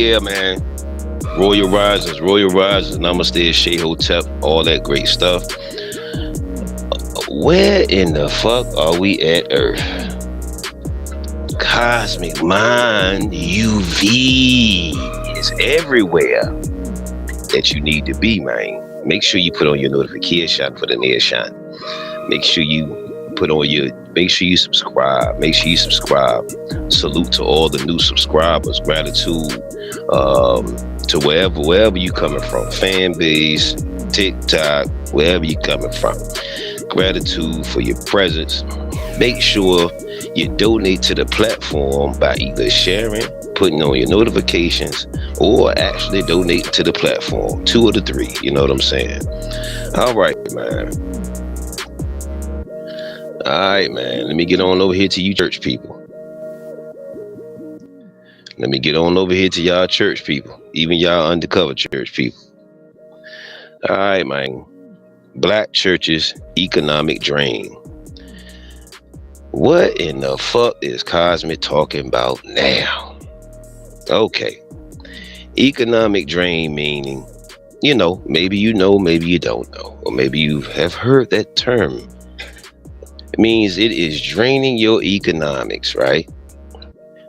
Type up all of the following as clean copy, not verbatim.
Yeah, man. Royal Risings, Namaste, Shea Hotep, all that great stuff. Where in the fuck are we at Earth? Cosmic Mind UV is everywhere that you need to be, man. Make sure you put on your notification for the near shot. Make sure you subscribe. Make sure you subscribe. Salute to all the new subscribers. Gratitude to wherever you coming from. Fan base, TikTok, wherever you coming from. Gratitude for your presence. Make sure you donate to the platform by either sharing, putting on your notifications, or actually donate to the platform. 2 of the 3, you know what I'm saying? All right, man. Let me get on over here to you church people. Let me get on over here to y'all church people, even y'all undercover church people. All right, man. Black churches economic drain. What in the fuck is Cozmik talking about now? Okay. Economic drain meaning, maybe you know, maybe you don't know, or maybe you have heard that term. It means it is draining your economics, right?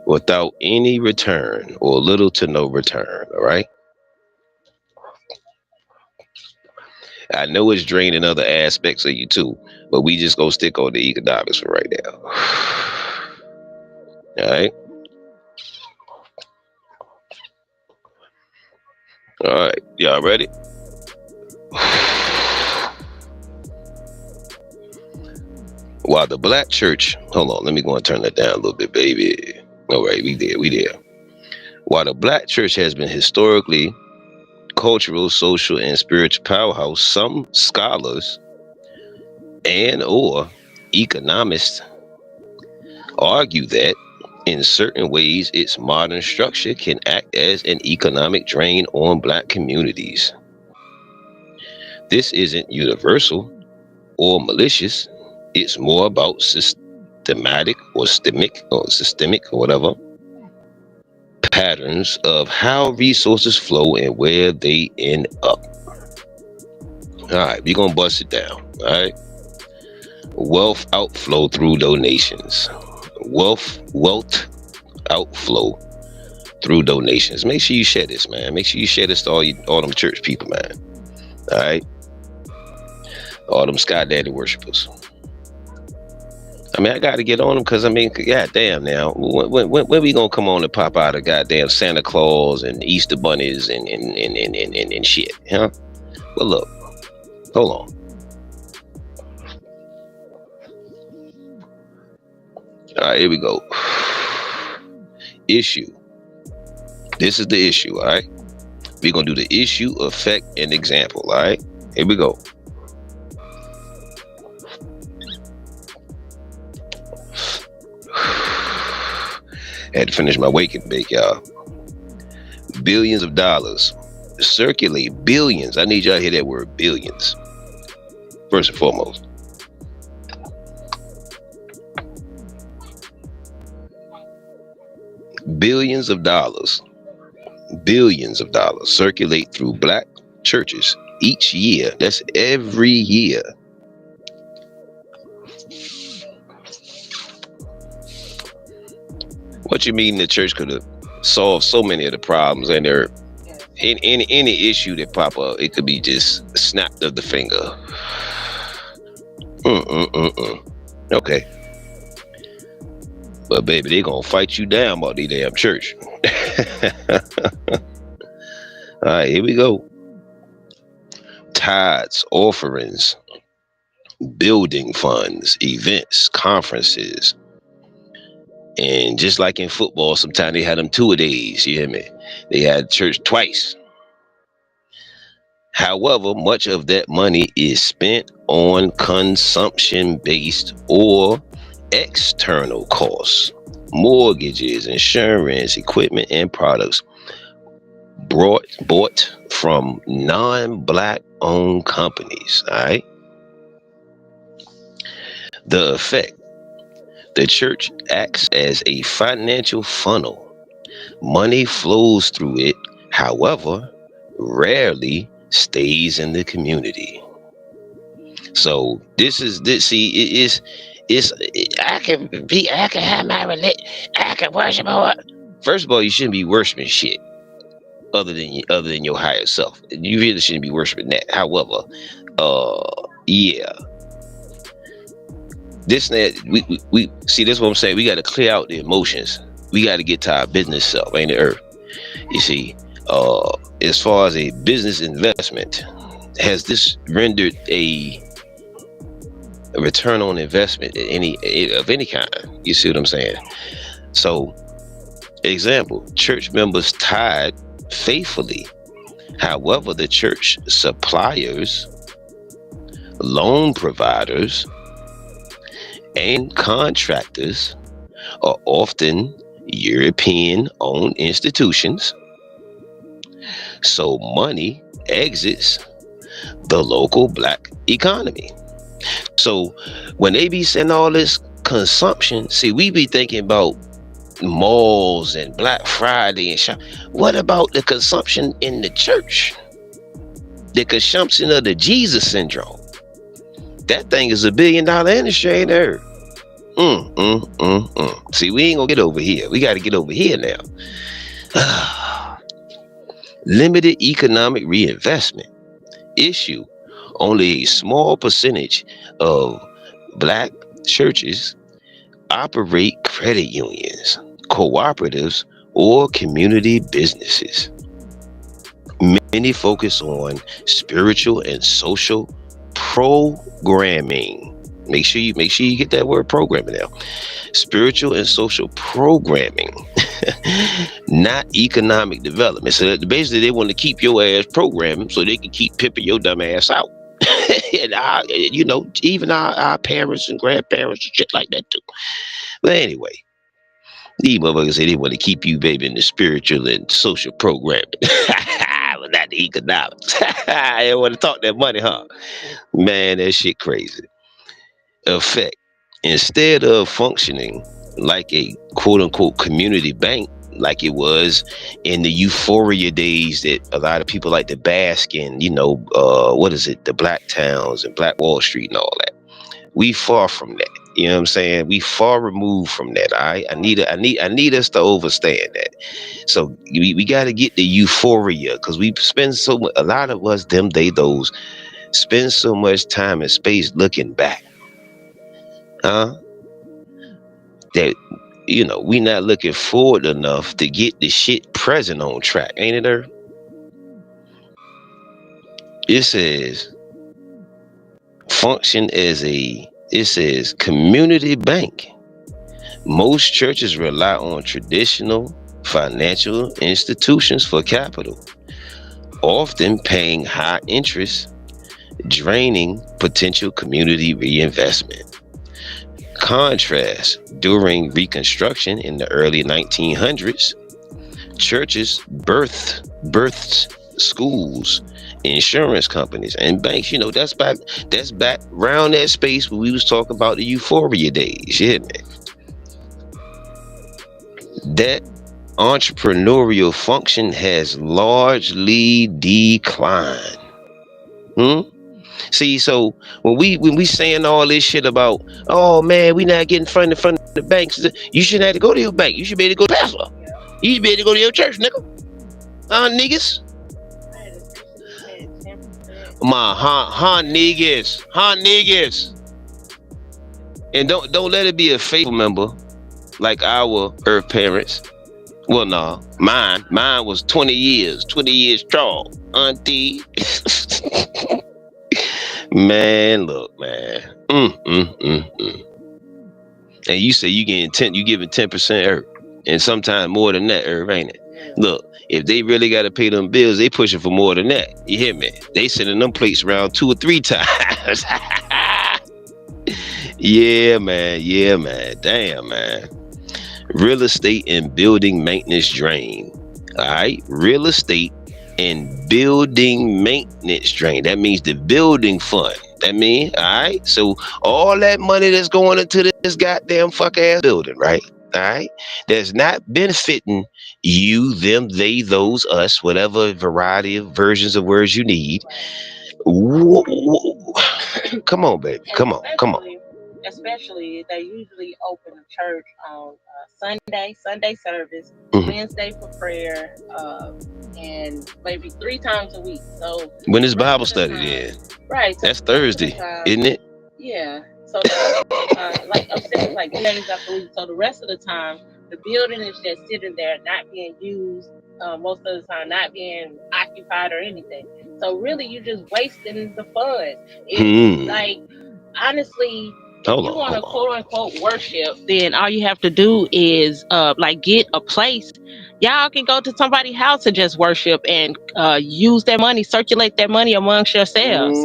Without any return or little to no return, all right? I know it's draining other aspects of you too, but we just gonna stick on the economics for right now. All right? All right, y'all ready? While the black church, hold on, let me go and turn that down a little bit, baby. All right, we there. While the black church has been historically cultural, social, and spiritual powerhouse, some scholars and or economists argue that in certain ways its modern structure can act as an economic drain on black communities. This isn't universal or malicious. It's more about systemic or whatever patterns of how resources flow and where they end up. All right, we're gonna bust it down. All right, wealth outflow through donations. Wealth outflow through donations. Make sure you share this, man. Make sure you share this to all them church people, man. All right, all them Sky Daddy worshipers. I mean, I got to get on them because, goddamn now, when we going to come on and pop out of goddamn Santa Claus and Easter bunnies and shit, huh? Well, look, hold on. All right, here we go. Issue. This is the issue, all right? We're going to do the issue, effect, and example, all right? Here we go. Had to finish my wake and bake, y'all. Billions of dollars circulate. Billions. I need y'all to hear that word, billions. First and foremost. Billions of dollars circulate through black churches each year. That's every year. What you mean the church could have solved so many of the problems, and there any issue that pop up, it could be just snapped of the finger. Okay. But baby, they gonna fight you down about the damn church. All right, here we go. Tithes, offerings, building funds, events, conferences. And just like in football, sometimes they had them 2-a-days, you hear me? They had church twice. However, much of that money is spent on consumption-based or external costs, mortgages, insurance, equipment, and products bought from non-black owned companies. All right. The effect: the church acts as a financial funnel. Money flows through it, however, rarely stays in the community. So this. See, I can have my religion. I can worship God. First of all, you shouldn't be worshiping shit other than your higher self. You really shouldn't be worshiping that. However, yeah, this and that, we see. This is what I'm saying. We got to clear out the emotions. We got to get to our business self, ain't it, Earth? You see, as far as a business investment, has this rendered a return on investment of any kind? You see what I'm saying? So, example: church members tithe faithfully. However, the church suppliers, loan providers, and contractors are often European-owned institutions. So money exits the local black economy. So when they be saying all this consumption, see, we be thinking about malls and Black Friday and shop. What about the consumption in the church? The consumption of the Jesus syndrome. That thing is $1 billion industry, ain't there? See, we ain't gonna get over here. We got to get over here now. Limited economic reinvestment issue. Only a small percentage of black churches operate credit unions, cooperatives, or community businesses. Many focus on spiritual and social programming. Make sure you get that word programming now. Spiritual and social programming, not economic development. So that basically they want to keep your ass programming so they can keep pimping your dumb ass out. And even our parents and grandparents and shit like that too. But anyway, these motherfuckers say they want to keep you, baby, in the spiritual and social programming. But not the economics. I don't want to talk that money, huh? Man, that shit crazy. Effect: instead of functioning like a quote-unquote community bank like it was in the euphoria days that a lot of people like to bask in, the Black Towns and Black Wall Street and all that. We far from that. You know what I'm saying? We far removed from that. All right. I need us to understand that. So we got to get the euphoria, because we spend so much, a lot of us, those spend so much time and space looking back. That we not looking forward enough to get the shit present on track, ain't it, Earth? It says function as it says community bank. Most churches rely on traditional financial institutions for capital, often paying high interest, draining potential community reinvestment. Contrast: during Reconstruction in the early 1900s, churches birthed schools, insurance companies, and banks. That's back around that space where we was talking about the euphoria days. Yeah, man. That entrepreneurial function has largely declined. See, so when we saying all this shit about, oh man, we not getting funded from the banks, you shouldn't have to go to your bank. You should be able to go to pastor. You should be able to go to your church, nigga. Niggas. Niggas. And don't let it be a faithful member like our earth parents. Well, no, mine was 20 years strong, auntie. Man, look, man. And you say you giving 10% Earth, and sometimes more than that Earth, ain't it? Look, if they really got to pay them bills, they pushing for more than that. You hear me? They sending them plates around 2 or 3 times. Yeah, man. Yeah, man. Damn, man. Real estate and building maintenance drain. All right, real estate and building maintenance drain. That means the building fund. That means, all right. So all that money that's going into this goddamn fuck ass building, right? All right, that's not benefiting you, them, they, those, us, whatever variety of versions of words you need. Come on, baby. Come on. Come on. Especially, they usually open a church on Sunday service, Wednesday for prayer, and maybe 3 times a week. So when is Bible study then? Right. So that's Thursday, isn't it? Yeah. So like I'm saying, like 3 days after week. So the rest of the time, the building is just sitting there, not being used. Most of the time, not being occupied or anything. So really, you're just wasting the funds. It's like, honestly, if you want to quote unquote worship, then all you have to do is like get a place. Y'all can go to somebody's house and just worship and use that money, circulate that money amongst yourselves.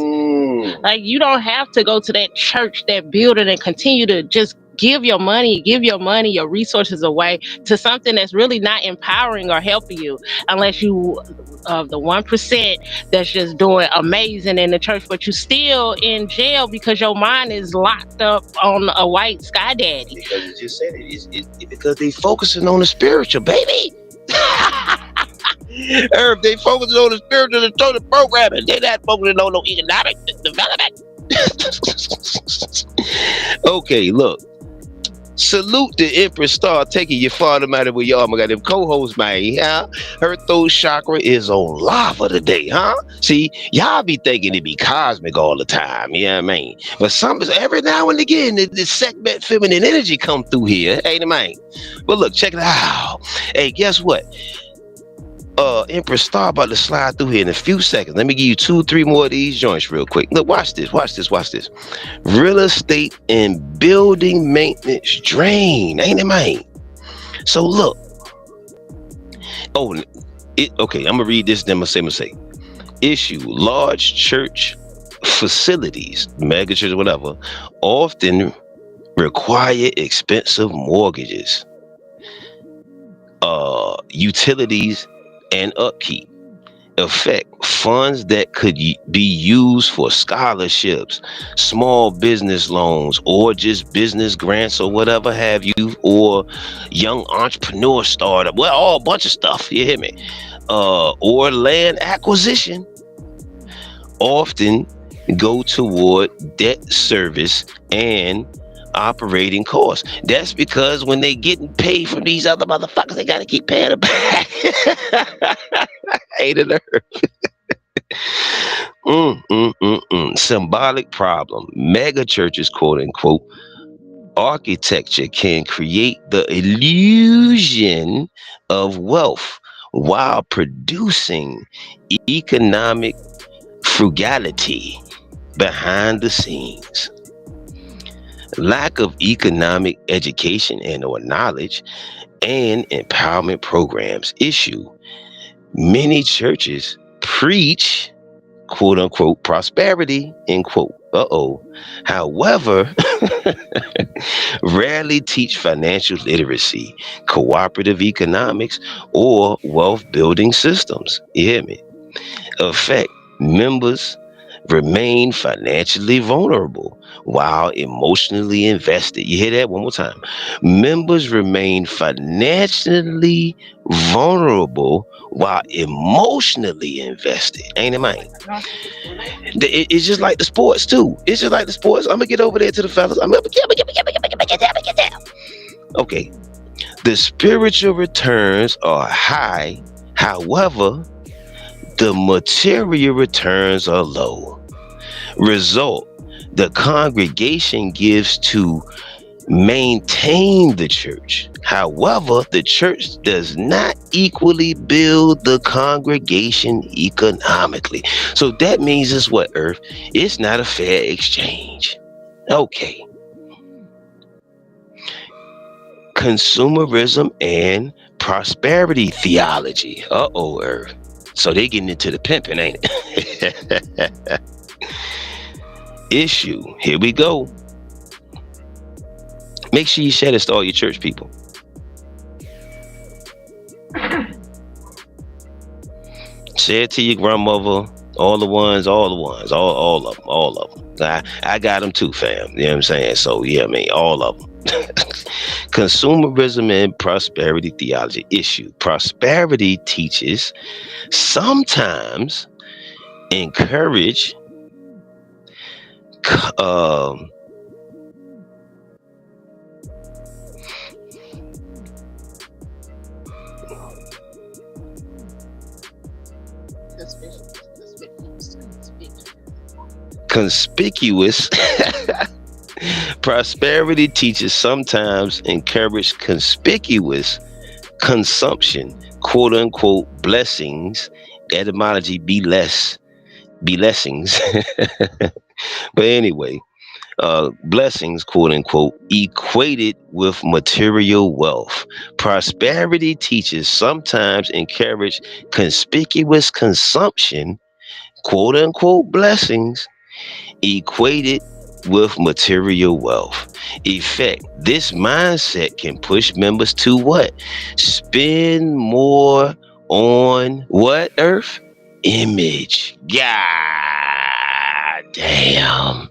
Like, you don't have to go to that church, that building, and continue to just give your money, your resources away to something that's really not empowering or helping you, unless you the 1% that's just doing amazing in the church, but you still in jail because your mind is locked up on a white sky daddy. Because you just said it, because they focusing on the spiritual, baby. Herb, they focusing on the spiritual and total programming. They not focusing on no economic development. Okay, look. Salute the Empress star taking your father matter with y'all. My got them co-hosts, man. Huh? Her throat chakra is on lava today, huh? See, y'all be thinking it be cosmic all the time, you know what I mean? But every now and again, this segment feminine energy come through here, ain't it, man? But look, check it out. Hey, guess what? Empress Star about to slide through here in a few seconds. Let me give you 2-3 more of these joints real quick. Look, watch this. Real estate and building maintenance drain, ain't it, man? So look. Okay, I'm gonna read this, then I'm gonna say. Issue: large church facilities, mega church, whatever, often require expensive mortgages, utilities, and upkeep. Affect funds that could be used for scholarships, small business loans, or just business grants or whatever have you, or young entrepreneur startup. Well, all a bunch of stuff. You hear me? Or land acquisition. Often go toward debt service and operating costs. That's because when they getting paid from these other motherfuckers, they gotta keep paying them back. Ain't it? Symbolic problem. Mega churches, quote unquote, architecture can create the illusion of wealth while producing economic frugality behind the scenes. Lack of economic education and or knowledge and empowerment programs issue. Many churches preach, quote unquote, prosperity, end quote. However, rarely teach financial literacy, cooperative economics, or wealth building systems. You hear me? Affect members remain financially vulnerable while emotionally invested. You hear that? One more time. Members remain financially vulnerable while emotionally invested. Ain't it, man? It's just like the sports too. It's just like the sports. I'm gonna get over there to the fellas. I'm gonna get there. Okay. The spiritual returns are high. However, the material returns are low. Result: the congregation gives to maintain the church. However, the church does not equally build the congregation economically. So that means it's what, Earth? It's not a fair exchange. Okay. Consumerism and prosperity theology. Uh-oh, Earth. So they getting into the pimping, ain't it? Issue. Here we go. Make sure you share this to all your church people. Share it to your grandmother, all of them. I got them too, fam. You know what I'm saying? So yeah, all of them. Consumerism and prosperity theology. Issue. Prosperity teaches sometimes encourage conspicuous prosperity teaches sometimes encourage conspicuous consumption, quote unquote blessings, etymology blessings. But anyway, blessings, quote unquote, equated with material wealth. Prosperity teaches sometimes encourage conspicuous consumption, quote unquote blessings, equated with material wealth. Effect. This mindset can push members to what? Spend more on what, Earth? Image. God damn.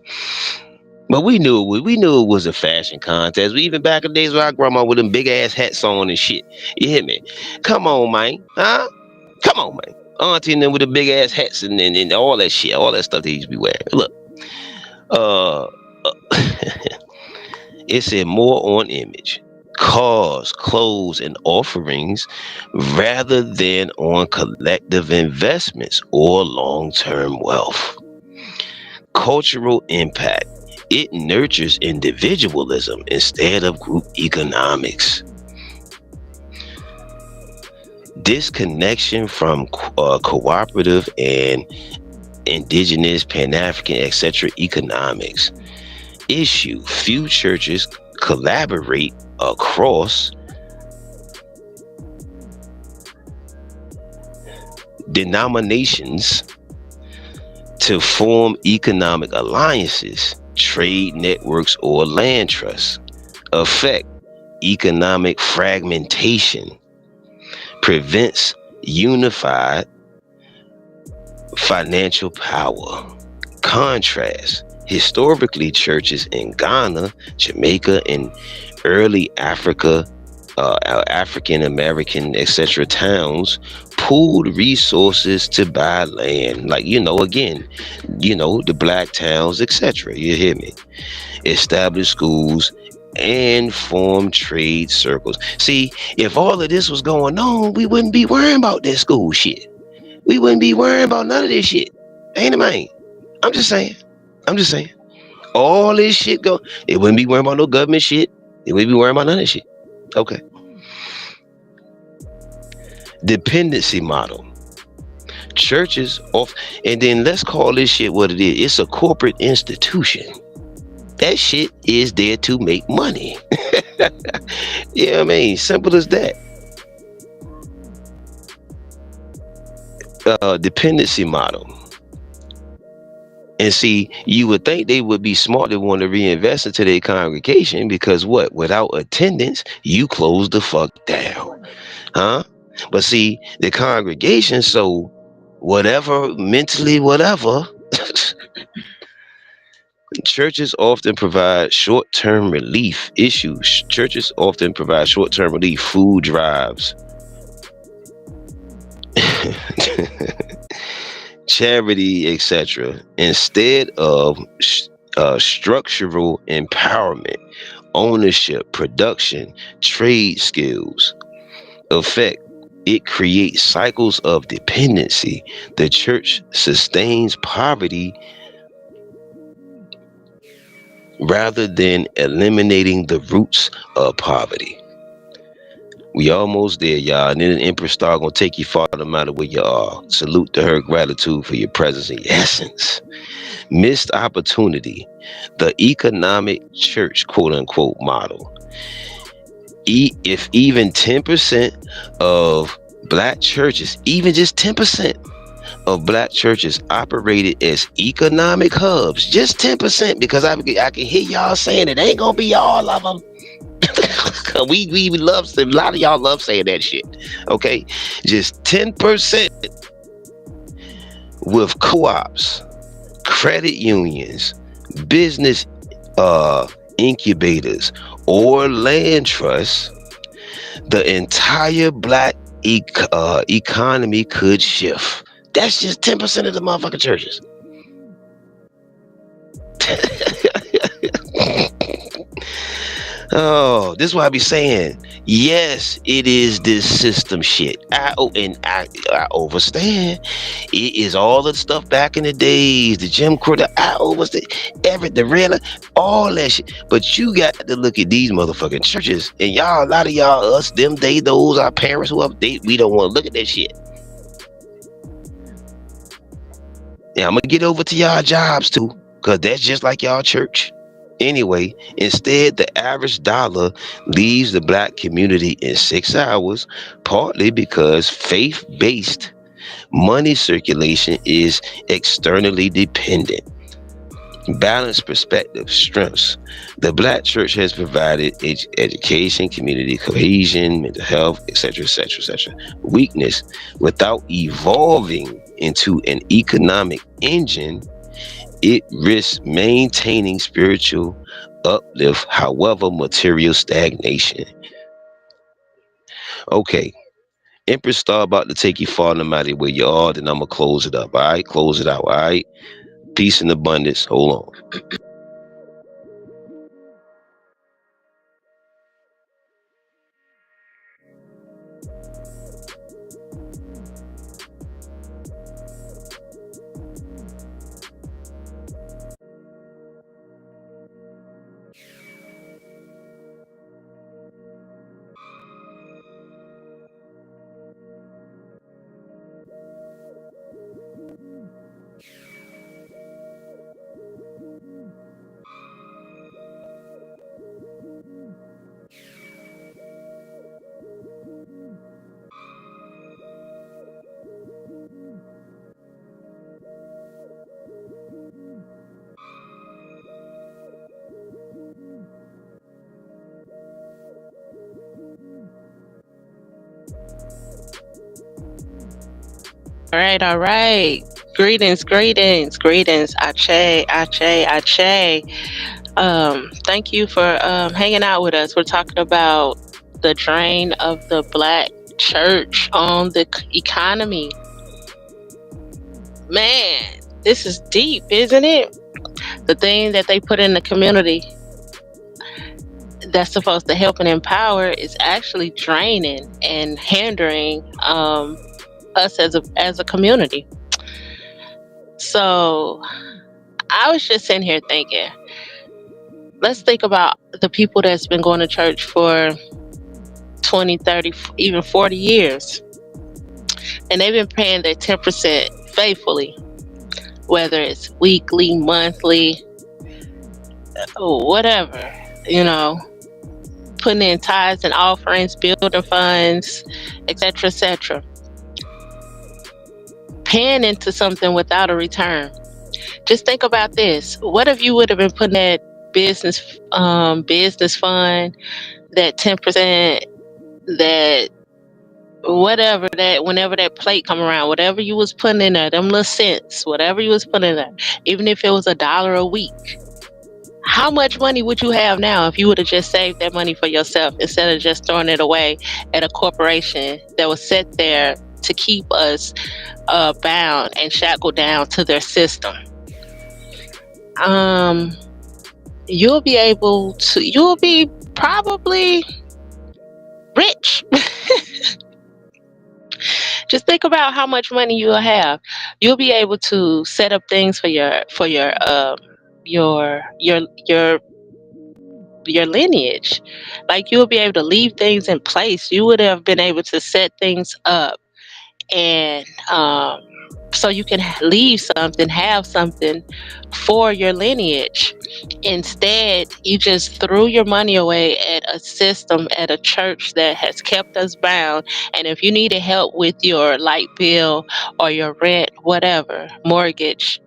But we knew it was a fashion contest. We even back in the days with our grandma with them big ass hats on and shit. You hear me? Come on, man. Huh? Come on, man. Auntie and them with the big ass hats and all that shit, all that stuff they used to be wearing. Look. It said more on image, cars, clothes, and offerings rather than on collective investments or long-term wealth. Cultural impact. It nurtures individualism instead of group economics. Disconnection from cooperative and indigenous, Pan-African, etc. economics. Issue. Few churches collaborate across denominations to form economic alliances, trade networks, or land trusts. Effect. Economic fragmentation. Prevents unified financial power. Contrast. Historically, churches in Ghana, Jamaica, and early Africa, African American, etc. towns pooled resources to buy land. Like, again, the black towns, etc. You hear me? Establish schools and form trade circles. See, if all of this was going on, we wouldn't be worrying about that school shit. We wouldn't be worrying about none of this shit. Ain't it, man? I'm just saying. All this shit go. They wouldn't be worrying about no government shit. They wouldn't be worrying about none of this shit. Okay. Dependency model. Churches off, and then let's call this shit what it is. It's a corporate institution. That shit is there to make money. Yeah, simple as that. Dependency model. And see, you would think they would be smart to want to reinvest into their congregation because what? Without attendance, you close the fuck down. Huh? But see, the congregation, so whatever, mentally, whatever, churches often provide short-term relief issues. Churches often provide short-term relief, food drives, charity, etc., instead of structural empowerment, ownership, production, trade skills. Effect. It creates cycles of dependency. The church sustains poverty rather than eliminating the roots of poverty. We almost there, y'all. And then the Empress Star gonna take you far no matter where you are. Salute to her, gratitude for your presence and your essence. Missed opportunity. The economic church, quote unquote, model. If even 10% of black churches, even just 10% of black churches operated as economic hubs, just 10%, because I can hear y'all saying it ain't gonna be all of them. we love, a lot of y'all love saying that shit. Okay, just 10% with co-ops, credit unions, business incubators, or land trusts, the entire black economy could shift. That's just 10% of the motherfucking churches. Oh, this is why I be saying, yes, it is this system shit. I overstand. It is all the stuff back in the days, the Jim Crow, I overstand the real, all that shit. But you got to look at these motherfucking churches, and y'all, a lot of y'all, us, them, they, those, our parents, whoever, we don't want to look at that shit. Yeah, I'm gonna get over to y'all jobs too, cause that's just like y'all church. Anyway, instead, the average dollar leaves the black community in 6 hours, partly because faith-based money circulation is externally dependent. Balanced perspective, strengths. The black church has provided education, community cohesion, mental health, etc., etc., etc. Weakness, without evolving into an economic engine, it risks maintaining spiritual uplift, however, material stagnation. Okay, Empress Star about to take you far no matter where you are, then I'm going to close it up. All right, close it out. All right, peace and abundance. Hold on. All right, all right. Greetings, greetings, greetings. Ache, Ache, Ache. Thank you for hanging out with us. We're talking about the drain of the black church on the economy. Man, this is deep, isn't it? The thing that they put in the community that's supposed to help and empower is actually draining and hindering us as a community. So I was just sitting here thinking, let's think about the people that's been going to church for 20, 30, even 40 years. And they've been paying their 10% faithfully, whether it's weekly, monthly, whatever, you know, putting in tithes and offerings, building funds, etc., etc. Paying into something without a return. Just think about this. What if you would have been putting that business fund, that 10%, that whatever, that whenever that plate come around, whatever you was putting in there, them little cents, whatever you was putting in there, even if it was $1 a week, how much money would you have now if you would have just saved that money for yourself instead of just throwing it away at a corporation that was set there to keep us bound and shackled down to their system? You'll be probably rich. Just think about how much money you'll have. You'll be able to set up things for your your lineage. Like you'll be able to leave things in place. You would have been able to set things up, and so you can leave something, have something for your lineage. Instead, you just threw your money away at a system, at a church that has kept us bound. And if you needed help with your light bill or your rent, whatever, mortgage,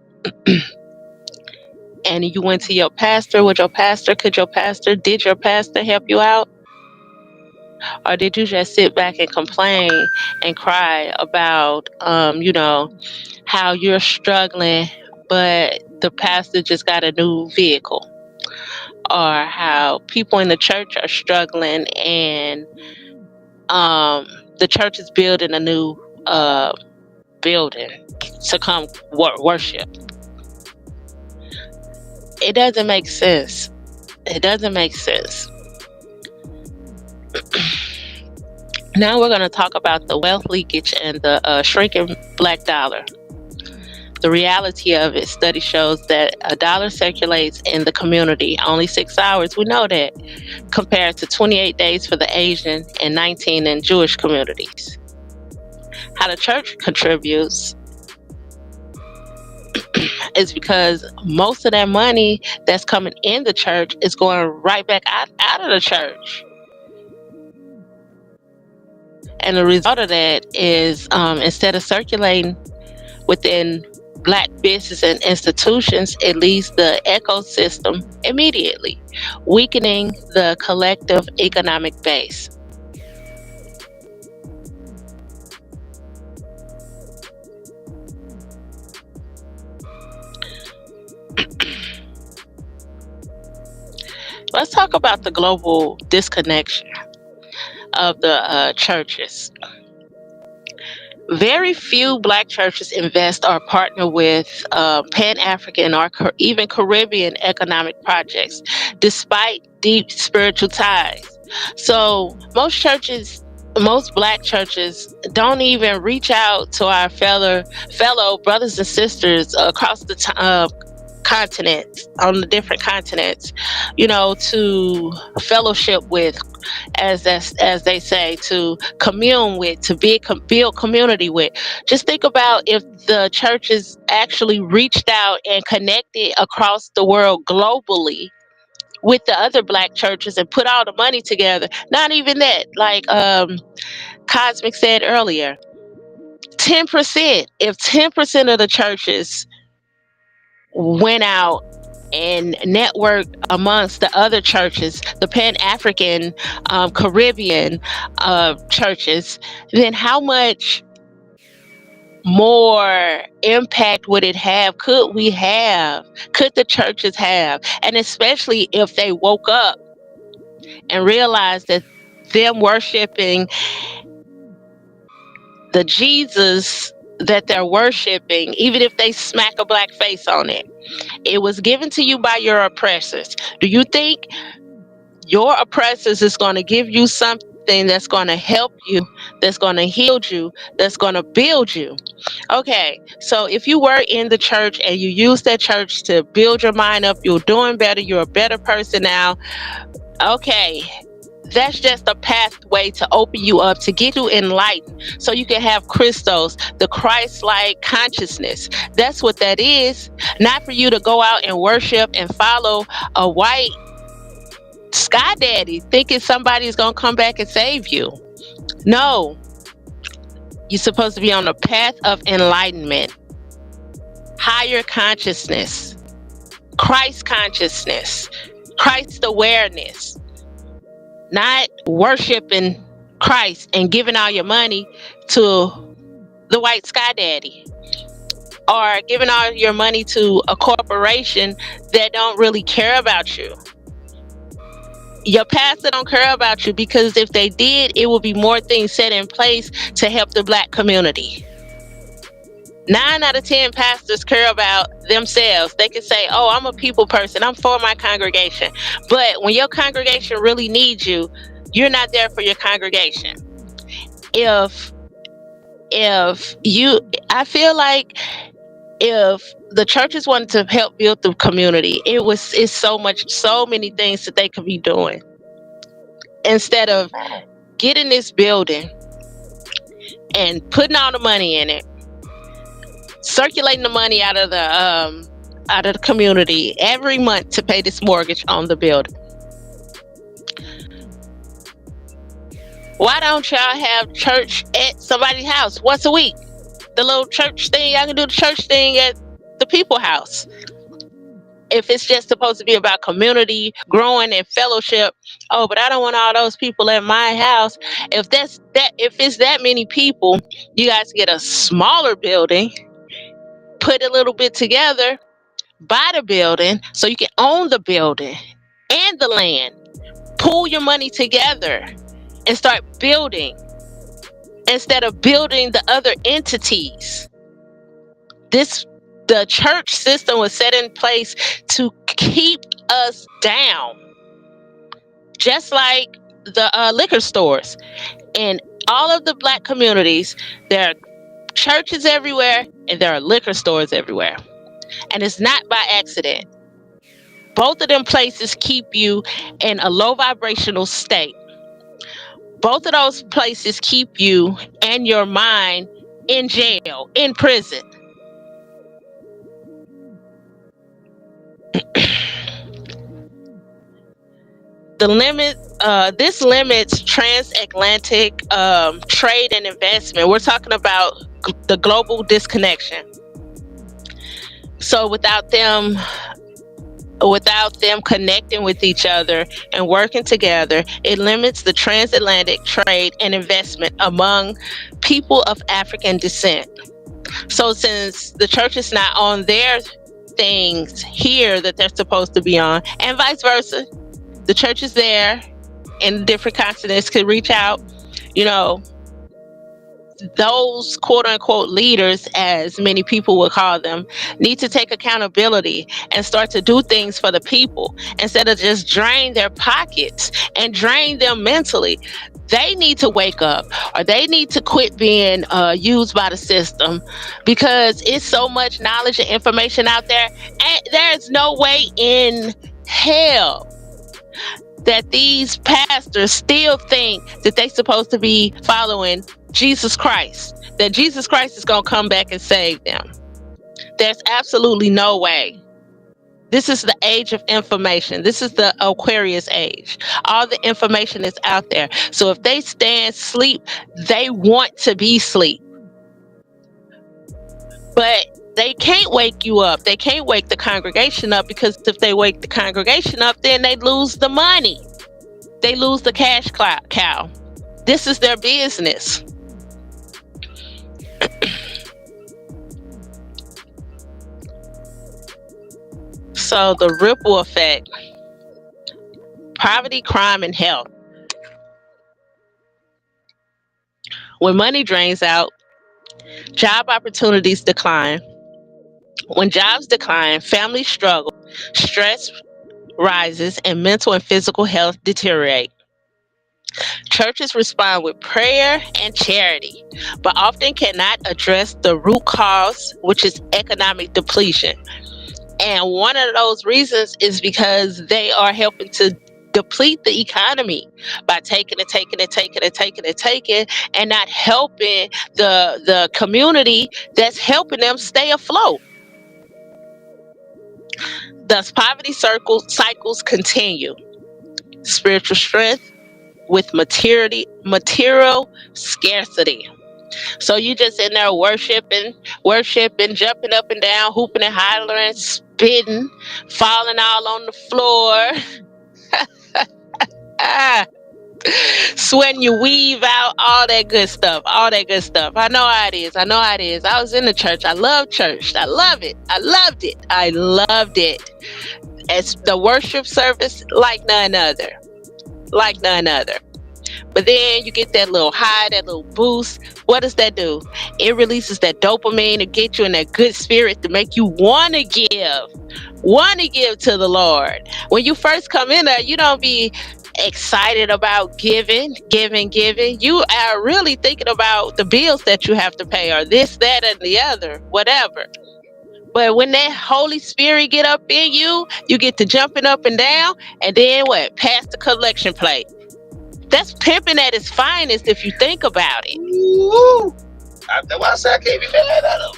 and you went to your pastor, did your pastor help you out? Or did you just sit back and complain and cry about, how you're struggling, but the pastor just got a new vehicle? Or how people in the church are struggling and the church is building a new uh, building to come worship? It doesn't make sense. It doesn't make sense. Now we're going to talk about the wealth leakage and the shrinking black dollar. The reality of it, study shows that a dollar circulates in the community only 6 hours. We know that, compared to 28 days for the Asian and 19 in Jewish communities. How the church contributes is because most of that money that's coming in the church is going right back out of the church. And the result of that is, instead of circulating within Black business and institutions, it leaves the ecosystem immediately, weakening the collective economic base. Let's talk about the global disconnection of the churches. Very few Black churches invest or partner with Pan-African or even Caribbean economic projects, despite deep spiritual ties. So most Black churches don't even reach out to our fellow brothers and sisters across the continents, on the different continents, to fellowship with, as they say, to commune with, to build community with. Just think about if the churches actually reached out and connected across the world globally with the other Black churches and put all the money together. Not even that, like Cozmik said earlier, 10%. If 10% of the churches went out and networked amongst the other churches, the Pan-African, Caribbean churches, then how much more impact would it have? Could the churches have? And especially if they woke up and realized that them worshiping the Jesus that they're worshiping, even if they smack a black face on it, it was given to you by your oppressors. Do you think your oppressors is going to give you something that's going to help you, that's going to heal you, that's going to build you? Okay, so if you were in the church and you used that church to build your mind up, you're doing better, you're a better person now. Okay, that's just a pathway to open you up, to get you enlightened, so you can have Christos, the Christ-like consciousness. That's what that is. Not for you to go out and worship and follow a white sky daddy thinking somebody's going to come back and save you. No. You're supposed to be on a path of enlightenment, higher consciousness, Christ consciousness, Christ awareness. Not worshiping Christ and giving all your money to the white sky daddy, or giving all your money to a corporation that don't really care about you. Your pastor don't care about you, because if they did, it would be more things set in place to help the Black community. 9 out of 10 pastors care about themselves. They can say, oh, I'm a people person, I'm for my congregation. But when your congregation really needs you, you're not there for your congregation. I feel like if the churches wanted to help build the community, it's so many things that they could be doing instead of getting this building and putting all the money in it, circulating the money out of the community every month to pay this mortgage on the building. Why don't y'all have church at somebody's house once a week? The little church thing, y'all can do the church thing at the people house. If it's just supposed to be about community growing and fellowship, oh, but I don't want all those people at my house. If it's that many people, you guys get a smaller building, put a little bit together, buy the building so you can own the building and the land. Pool your money together and start building instead of building the other entities. The church system was set in place to keep us down, just like the liquor stores. In all of the Black communities, there are churches everywhere and there are liquor stores everywhere. And it's not by accident. Both of them places keep you in a low vibrational state. Both of those places keep you and your mind in jail, in prison. This limits transatlantic trade and investment. We're talking about the global disconnection. So without them connecting with each other and working together, it limits the transatlantic trade and investment among people of African descent. So since the church is not on their things here that they're supposed to be on, and vice versa, the church is there and different continents can reach out, those quote unquote leaders, as many people would call them, need to take accountability and start to do things for the people instead of just drain their pockets and drain them mentally. They need to wake up, or they need to quit being used by the system, because it's so much knowledge and information out there, and there's no way in hell that these pastors still think that they're supposed to be following Jesus Christ, that Jesus Christ is going to come back and save them. There's absolutely no way. This is the age of information. This is the Aquarius age. All the information is out there. So if they stand sleep, they want to be sleep. But they can't wake you up. They can't wake the congregation up, because if they wake the congregation up, then they lose the money. They lose the cash cow. This is their business. So the ripple effect: poverty, crime, and health. When money drains out, job opportunities decline. When jobs decline, families struggle, stress rises, and mental and physical health deteriorate. Churches respond with prayer and charity, but often cannot address the root cause, which is economic depletion. And one of those reasons is because they are helping to deplete the economy by taking and not helping the community that's helping them stay afloat. Thus, poverty cycles continue. Spiritual strength with material scarcity. So you just in there worshiping, jumping up and down, hooping and hollering, spitting, falling all on the floor, sweating your weave out, all that good stuff. I know how it is. I was in the church. I love church. I love it. I loved it. It's the worship service like none other. But then you get that little high, that little boost. What does that do? It releases that dopamine to get you in that good spirit to make you want to give to the Lord. When you first come in there, you don't be excited about giving. You are really thinking about the bills that you have to pay, or this, that, and the other, whatever. But when that Holy Spirit get up in you, you get to jumping up and down, and then what? Pass the collection plate. That's pimping at its finest if you think about it. Ooh. That's why I said I can't be mad at them.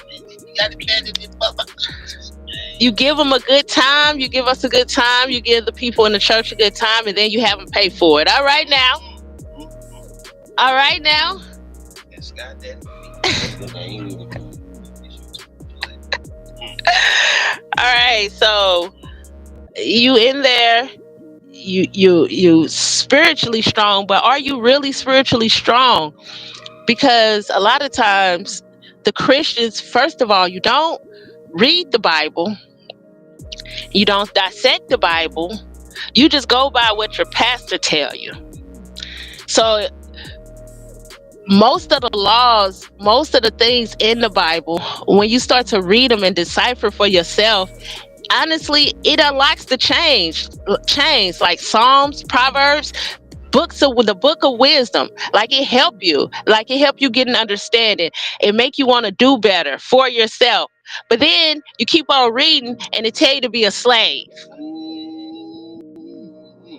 You got to be mad at this motherfucker. You give them a good time. You give us a good time. You give the people in the church a good time, and then you have them pay for it. All right now. All right now. Yes, God damn All right. So you in there. You spiritually strong, but are you really spiritually strong? Because a lot of times the Christians, first of all, you don't read the Bible, you don't dissect the Bible, you just go by what your pastor tell you. So most of the laws, most of the things in the Bible, when you start to read them and decipher for yourself, honestly, it unlocks the change like Psalms, Proverbs, the book of wisdom. Like it help you get an understanding. It make you want to do better for yourself. But then you keep on reading and it tell you to be a slave.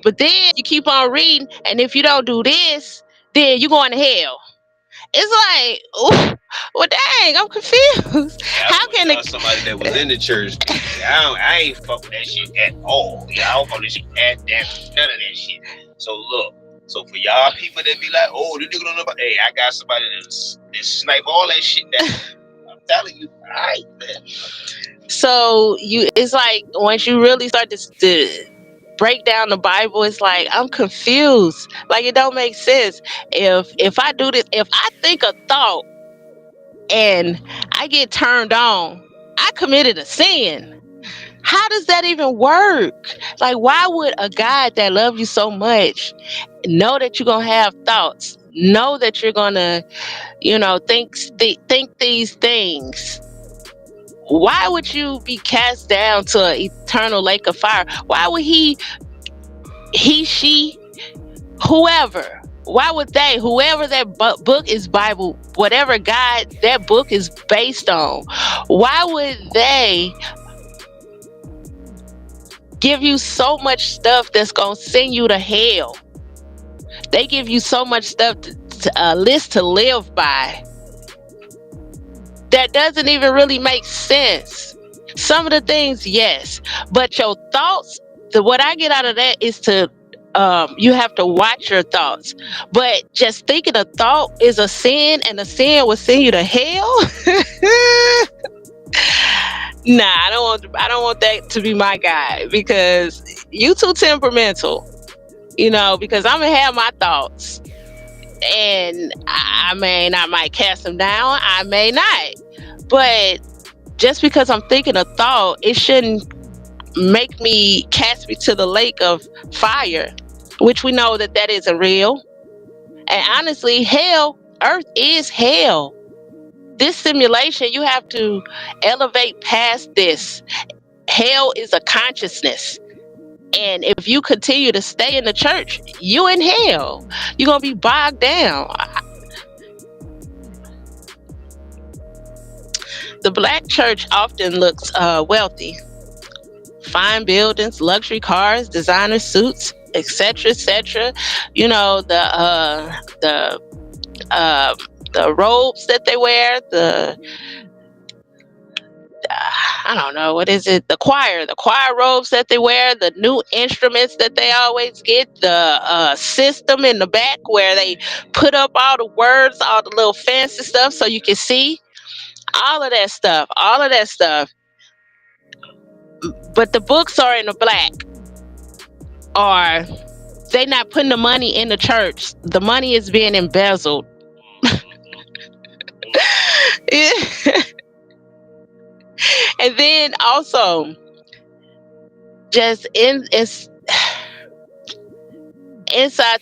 But then you keep on reading, and if you don't do this, then you're going to hell. It's like, ooh, well, dang, I'm confused. How can somebody that was in the church? I ain't fuck with that shit at all. Yeah, I don't fuck with that shit at none of that shit. So look, so for y'all people that be like, oh, this nigga don't know about. Hey, I got somebody that snipe all that shit down. I'm telling you, all right, man. So it's like once you really start to break down the Bible, it's like I'm confused. Like it don't make sense. If I do this, if I think a thought and I get turned on, I committed a sin. How does that even work? Like, why would a God that loves you so much know that you're gonna have thoughts, know that you're gonna, think these things? Why would you be cast down to an eternal lake of fire? Why would he, she, whoever? Why would they, whoever that book is Bible, whatever God that book is based on, why would they give you so much stuff that's gonna send you to hell? They give you so much stuff, a list to live by, that doesn't even really make sense. Some of the things, yes, but your thoughts, what I get out of that is to you have to watch your thoughts. But just thinking a thought is a sin, and a sin will send you to hell. Nah, I don't want that to be my guy, because you too temperamental. Because I'm gonna have my thoughts, and I might cast them down, I may not. But just because I'm thinking a thought, it shouldn't cast me to the lake of fire, which we know that isn't real. And honestly, hell, earth is hell. This simulation, you have to elevate past this. Hell is a consciousness. And if you continue to stay in the church, you in hell. You're going to be bogged down. The black church often looks wealthy. Fine buildings, luxury cars, designer suits, etc., etc. The robes that they wear, I don't know, what is it? The choir robes that they wear, the new instruments that they always get, the system in the back where they put up all the words, all the little fancy stuff so you can see. All of that stuff. But the books are in the black. Or they not putting the money in the church. The money is being embezzled. And then also, just inside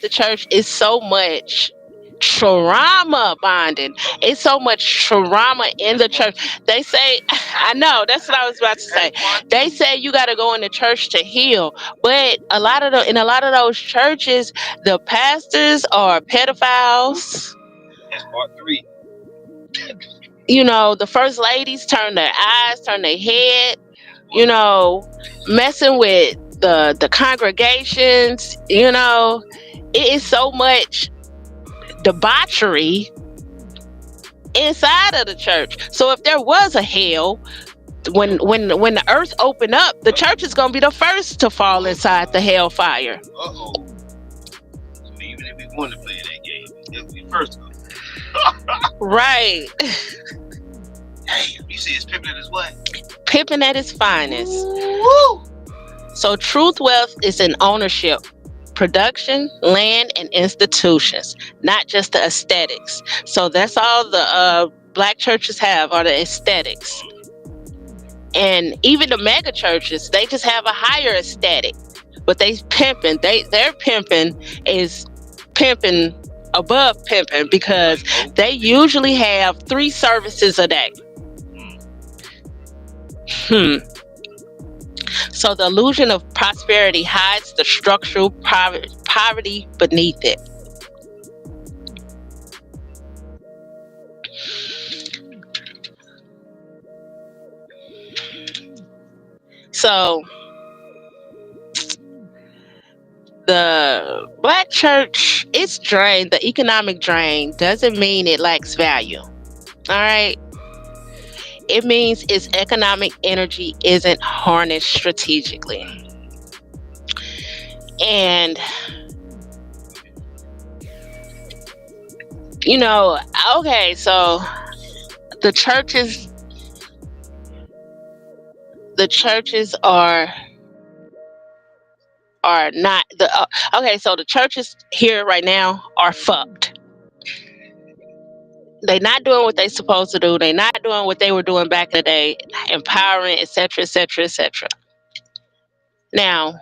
the church is so much trauma bonding. It's so much trauma in the church. They say, I know, that's what I was about to say. They say you got to go in the church to heal, but in a lot of those churches, the pastors are pedophiles. That's part 3. The first ladies turn their eyes, turn their head, you know, messing with the congregations. It is so much debauchery inside of the church. So if there was a hell, when the earth opened up, the church is gonna be the first to fall inside the hellfire. Uh-oh. So even if we want to play that game, we have to be first. Right. Damn, you see it's pimping at his what? Pimping at its finest. Woo! So truth wealth is in ownership, production, land, and institutions, not just the aesthetics. So that's all the black churches have, are the aesthetics. And even the mega churches, they just have a higher aesthetic, but they pimping. Their pimping is pimping above pimping, because they usually have 3 services a day. So the illusion of prosperity hides the structural poverty beneath it. So the black church, its drain, the economic drain, doesn't mean it lacks value. All right. It means its economic energy isn't harnessed strategically. And, okay, so the churches are not okay, so the churches here right now are fucked. They're not doing what they're supposed to do. They're not doing what they were doing back in the day, empowering, etc., etc., etc. Now,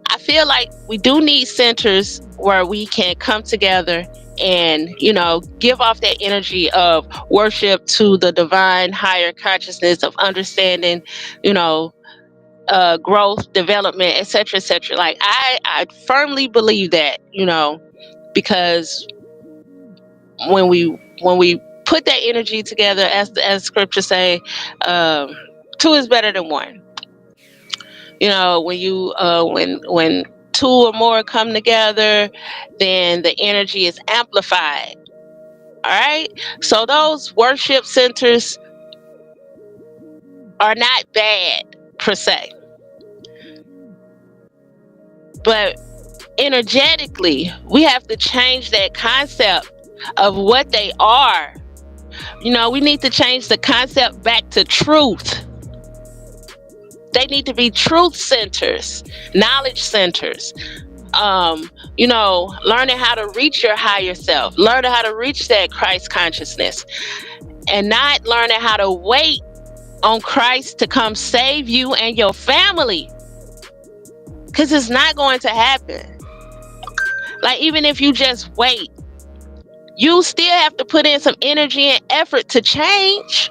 I feel like we do need centers where we can come together and, give off that energy of worship to the divine higher consciousness of understanding, growth, development, etc., etc. Like I firmly believe that, because when we put that energy together, as scripture say, 2 is better than 1. When you when 2 or more come together, then the energy is amplified. All right. So those worship centers are not bad per se, but energetically, we have to change that concept of what they are. We need to change the concept back to truth. They need to be truth centers, knowledge centers. Learning how to reach your higher self, learning how to reach that Christ consciousness, and not learning how to wait on Christ to come save you and your family. Because it's not going to happen. Like, even if you just wait, you still have to put in some energy and effort to change.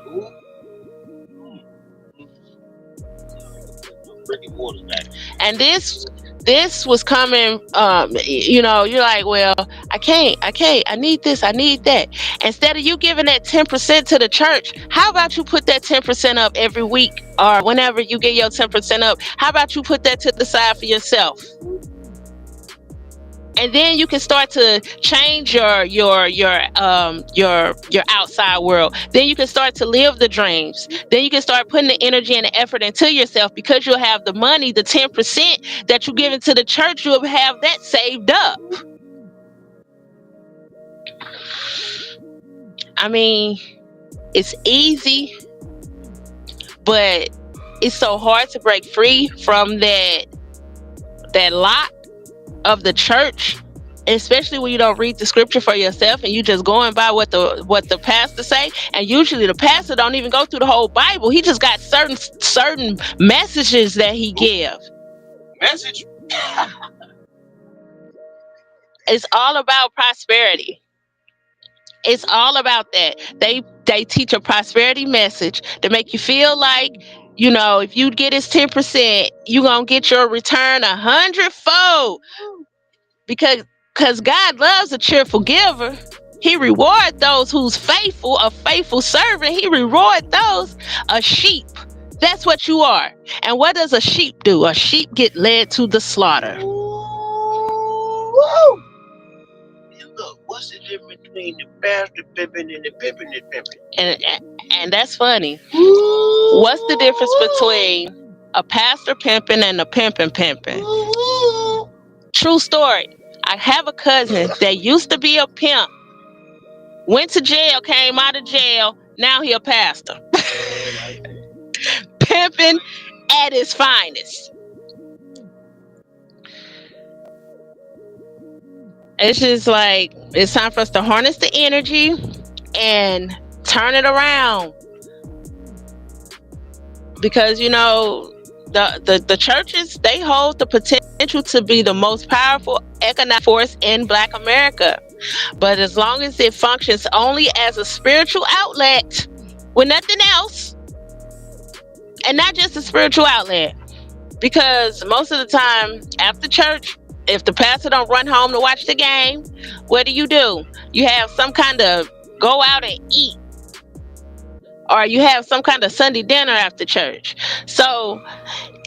And this was coming, you're like, well, I can't, I need this, I need that. Instead of you giving that 10% to the church, how about you put that 10% up every week, or whenever you get your 10% up, how about you put that to the side for yourself? And then you can start to change your outside world. Then you can start to live the dreams. Then you can start putting the energy and the effort into yourself, because you'll have the money, the 10% that you give into the church, you'll have that saved up. I mean, it's easy, but it's so hard to break free from that lock of the church, especially when you don't read the scripture for yourself and you just going by what the pastor say. And usually the pastor don't even go through the whole Bible. He just got certain messages that he give. Message. It's all about prosperity. It's all about that. They teach a prosperity message to make you feel like, if you get his 10%, you're gonna get your return 100-fold. Because God loves a cheerful giver. He reward those who's faithful, a faithful servant. He reward those, a sheep. That's what you are. And what does a sheep do? A sheep get led to the slaughter. Woo! And look, what's the difference between the pastor pimping and the pimping and pimping? And that's funny. What's the difference between a pastor pimping and a pimping pimping? True story. I have a cousin that used to be a pimp, went to jail, came out of jail, now he a pastor. Pimping at his finest. It's just like, it's time for us to harness the energy and turn it around. Because, you know, the churches, they hold the potential to be the most powerful economic force in Black America. But as long as it functions only as a spiritual outlet with nothing else, and not just a spiritual outlet, because most of the time after church, if the pastor don't run home to watch the game, what do? You have some kind of go out and eat, or you have some kind of Sunday dinner after church. So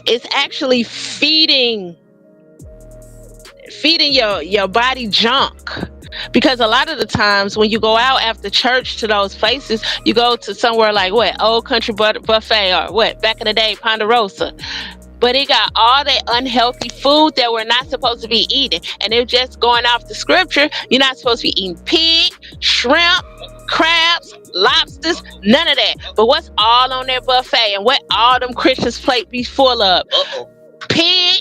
it's actually feeding your body junk. Because a lot of the times when you go out after church to those places, you go to somewhere like Old Country Buffet, or back in the day, Ponderosa. But it got all that unhealthy food that we're not supposed to be eating. And they're just going off the scripture. You're not supposed to be eating pig, shrimp, crabs, lobsters, none of that. But what's all on their buffet, and what all them Christians plate be full of? Pig,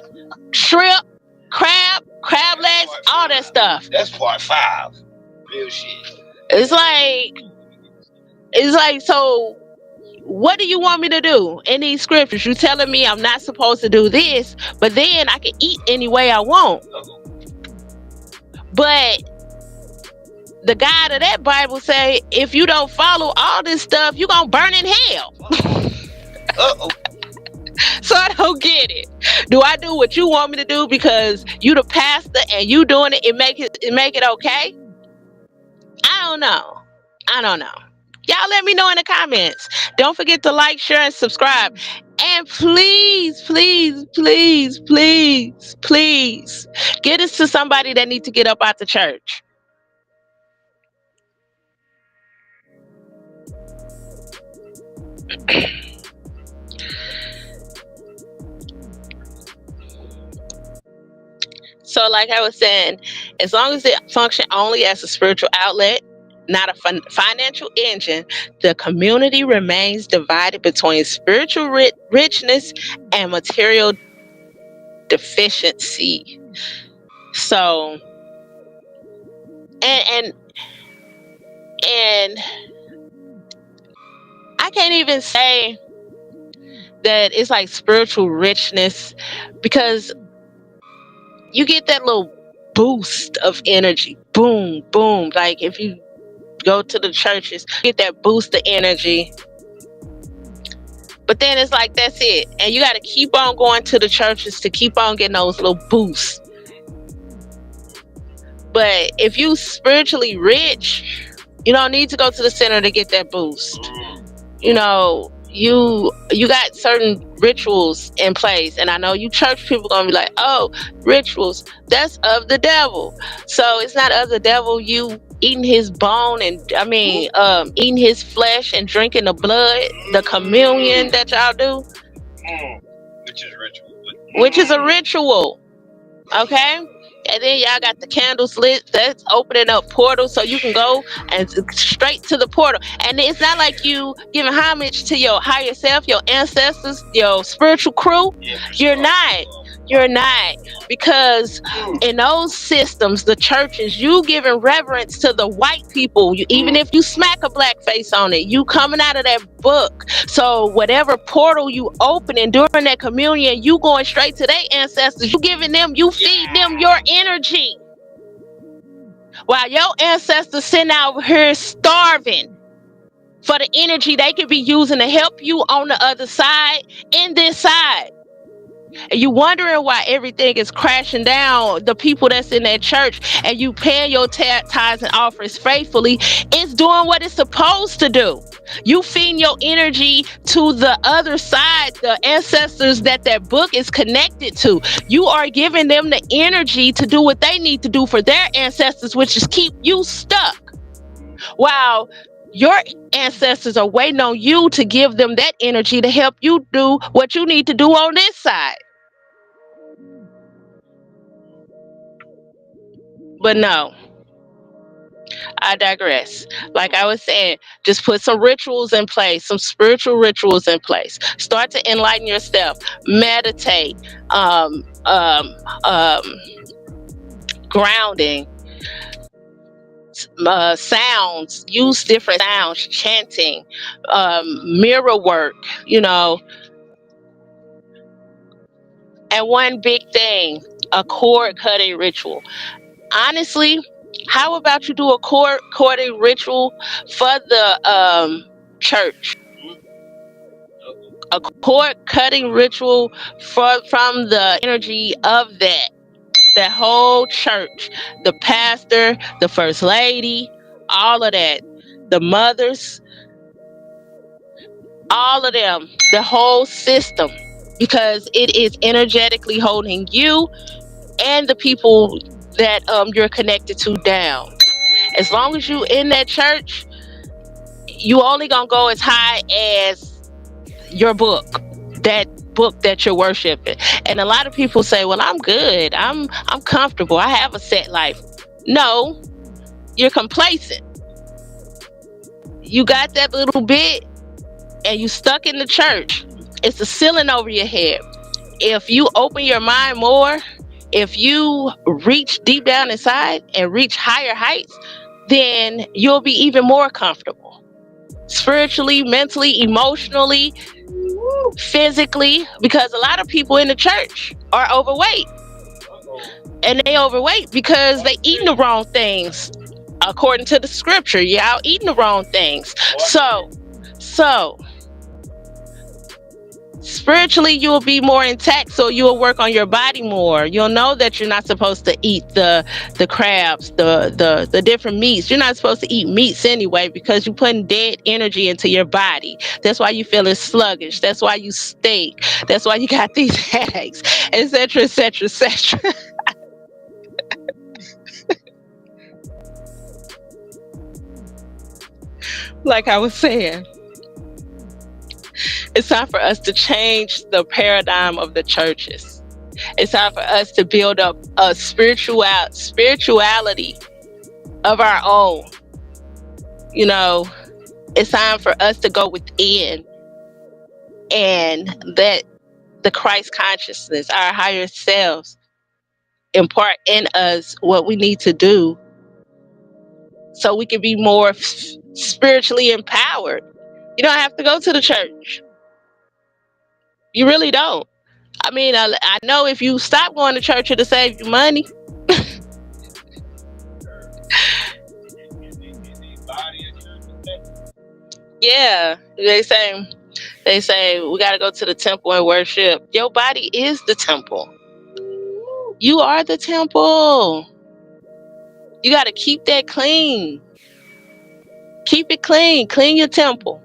shrimp, crab legs, all that stuff. That's part 5. Real shit. It's like, so what do you want me to do in these scriptures? You telling me I'm not supposed to do this, but then I can eat any way I want. But the God of that Bible say, if you don't follow all this stuff, you're going to burn in hell. So I don't get it. Do I do what you want me to do because you the pastor and you doing it, make it okay? I don't know. Y'all let me know in the comments. Don't forget to like, share, and subscribe. And please, please, please, please, please get us to somebody that needs to get up out the church. So like I was saying, as long as it functions only as a spiritual outlet, not a financial engine, the community remains divided between spiritual richness and material deficiency. So, and I can't even say that it's like spiritual richness, because you get that little boost of energy. Boom, boom. Like if you go to the churches, get that boost of energy. But then it's like, that's it. And you got to keep on going to the churches to keep on getting those little boosts. But if you spiritually rich, you don't need to go to the center to get that boost. You know, you got certain rituals in place, and I know you church people gonna be like, oh, rituals, that's of the devil. So it's not of the devil, you eating his bone, and eating his flesh and drinking the blood, the communion that y'all do, which is a ritual. Okay. And then y'all got the candles lit. That's opening up portals so you can go and straight to the portal. And it's not like you giving homage to your higher self, your ancestors, your spiritual crew. You're not. Because in those systems, the churches, you giving reverence to the white people. Even if you smack a black face on it, you coming out of that book. So whatever portal you opening during that communion, you going straight to their ancestors. You giving them, you feed them your energy. While your ancestors sitting out here starving for the energy they could be using to help you on the other side, in this side. and you wondering why everything is crashing down, the people that's in that church, and you paying your tithes and offerings faithfully, it's doing what it's supposed to do. You feeding your energy to the other side, the ancestors that book is connected to. You are giving them the energy to do what they need to do for their ancestors, which is keep you stuck, while your ancestors are waiting on you to give them that energy to help you do what you need to do on this side. But no, I digress. Like I was saying, just put some rituals in place, some spiritual rituals in place. Start to enlighten yourself. Meditate. Um, um, um, Grounding. Sounds. Use different sounds. Chanting. Mirror work. You know. And one big thing, a cord cutting ritual. Honestly, how about you do a cord cutting ritual for the church? A cord cutting ritual from the energy of that whole church, the pastor, the first lady, all of that, the mothers, all of them, the whole system, because it is energetically holding you and the people that you're connected to down. As long as you in that church, you only gonna go as high as your book, that book that you're worshiping. And a lot of people say, well, I'm good, I'm comfortable, I have a set life. No, you're complacent. You got that little bit and you stuck in the church. It's a ceiling over your head. If you open your mind more, if you reach deep down inside and reach higher heights, then you'll be even more comfortable spiritually, mentally, emotionally, physically, because a lot of people in the church are overweight, and they overweight because they eating the wrong things according to the scripture. Y'all eating the wrong things. So spiritually you'll be more intact, so you'll work on your body more. You'll know that you're not supposed to eat the crabs, the different meats. You're not supposed to eat meats anyway, because you're putting dead energy into your body. That's why you feeling sluggish, that's why you stink, that's why you got these headaches, etc, etc, etc. Like I was saying, it's time for us to change the paradigm of the churches. It's time for us to build up a spirituality of our own. You know, it's time for us to go within and let the Christ consciousness, our higher selves, impart in us what we need to do so we can be more spiritually empowered. You don't have to go to the church. You really don't. I mean, I know if you stop going to church, it'll save you money. Yeah, they say we got to go to the temple and worship. Your body is the temple. You are the temple. You got to keep that clean. Keep it clean. Clean your temple.